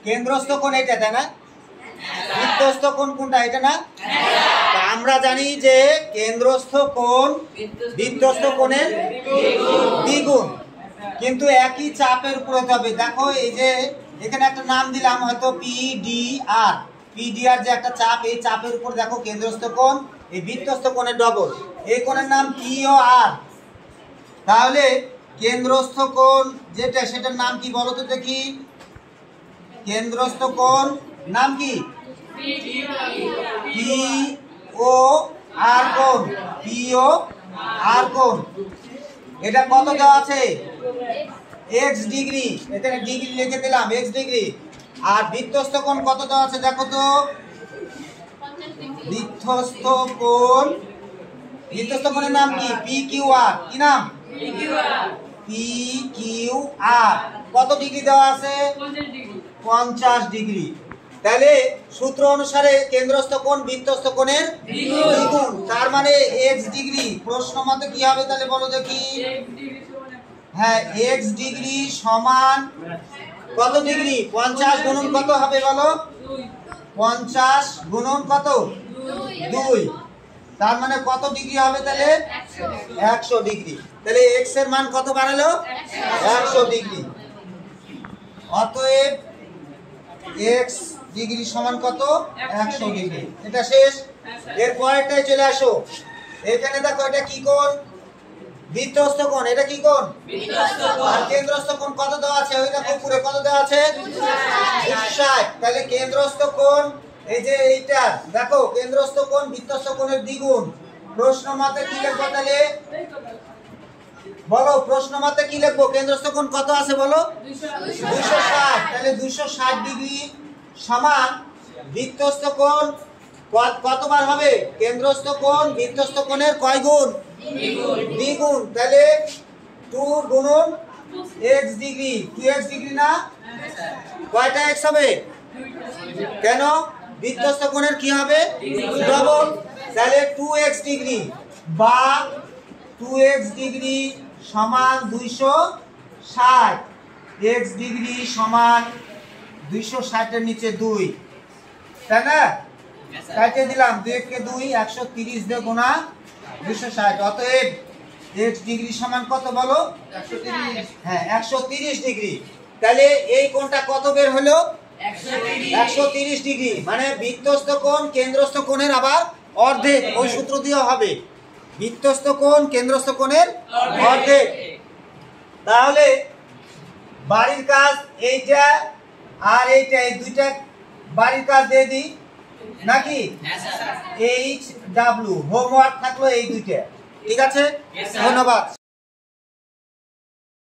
কেন্দ্রস্থ কোণ এটা, তাই না? বৃত্তস্থ কোণ কোনটা, এটা না? আমরা জানি যে কেন্দ্রস্থ কোণ বৃত্তস্থ কোণের দ্বিগুণ, কিন্তু একই চাপের উপর হতে হবে। দেখো এই যে এখানে একটা নাম দিলাম হয়তো পিডিআর, পিডিআর যে একটা চাপ, এই চাপের উপর দেখো কেন্দ্রস্থ কোণ এই বৃত্তস্থ কোণের ডবল, এই কোণের নাম পিও আর। তাহলে কেন্দ্রস্থ কোণ যেটা সেটার নাম কি বলো তো দেখি? কেন্দ্রস্থ কোণ নাম কি? পিও আর কোণ, পিও আর কোণ। এটা কত দেওয়া আছে? এক্স ডিগ্রি, এখানে ডিগ্রি লিখে দিলাম, এক্স ডিগ্রি। আর বৃত্তস্থ কোণ কত দেওয়া আছে দেখো তো? বৃত্তস্থ কোণ, বৃত্তস্থ কোণের নাম কি? P Q R. কি নাম? P Q R. কত ডিগ্রি দেওয়া আছে? 50 ডিগ্রি। তাহলে সূত্র অনুসারে কেন্দ্রস্থ কোণ বৃত্তস্থ কোণের দ্বিগুণ, তার মানে x ডিগ্রি। প্রশ্ন মতে কি হবে তাহলে বলো দেখি? হ্যাঁ, x ডিগ্রি সমান কত ডিগ্রি? 50 গুণন কত হবে বলো? 50 গুণন কত? 2। তার মানে কত ডিগ্রি হবে তাহলে? 100 ডিগ্রি। তাহলে x এর মান কত বাড়ালো? 100 ডিগ্রি। অতএব x ডিগ্রি সমান কত? 100 ডিগ্রি। এটা শেষ। এর পরেরটায় চলে আসো। এখানে দেখো এটা কি কোণ? বৃত্তস্থ কোণ। এটা কি কোণ? বৃত্তস্থ কোণ। আর কেন্দ্রস্থ কোণ কত দেওয়া আছে? ওই দেখো উপরে কত দেওয়া আছে? 260। তাহলে কেন্দ্রস্থ কোণ এই যে এইটা দেখো, কেন্দ্রস্থ কোণ বৃত্তস্থ কোণের দ্বিগুণ। প্রশ্ন মতে কি লিখবো তাহলে বলো? প্রশ্ন মতে কি লিখবো? কেন্দ্রস্থ কোণ কত আছে বলো? 260। তাহলে 260 ডিগ্রি সমান বৃত্তস্থ কোণ কতবার হবে? কেন্দ্রস্থ কোণ বৃত্তস্থ কোণের কয় গুণ? দ্বিগুণ। তাহলে 2 গুণন x ডিগ্রি, 2x ডিগ্রি না? কয়টা x হবে? কেন? বৃত্তস্থ কোণের কি হবে? ডবল। তাহলে 2x ডিগ্রি বা 2x ডিগ্রি সমান 260। x ডিগ্রি সমান 260 এর নিচে 2, তাই না? কাটে দিলাম 2 কে 2, 130 দিয়ে গুণা 260। অতএব x ডিগ্রি সমান কত বলো? 130। হ্যাঁ, 130 ডিগ্রি। তাহলে এই কোণটা কত বের হলো? 130 ডিগ্রি। মানে বৃত্তস্থ কোণ কেন্দ্রস্থ কোণের আবার অর্ধেক। ওই সূত্র দিয়ে হবে বৃত্তস্থ কোণ কেন্দ্রস্থ কোণের অর্ধেক। তাহলে বাড়ির কাজ এইটা আর এইটা, এই দুইটা বাড়ির কাজ দিয়ে দিই নাকি? HW হোমওয়ার্ক থাকলো এই দুইটা। ঠিক আছে, ধন্যবাদ।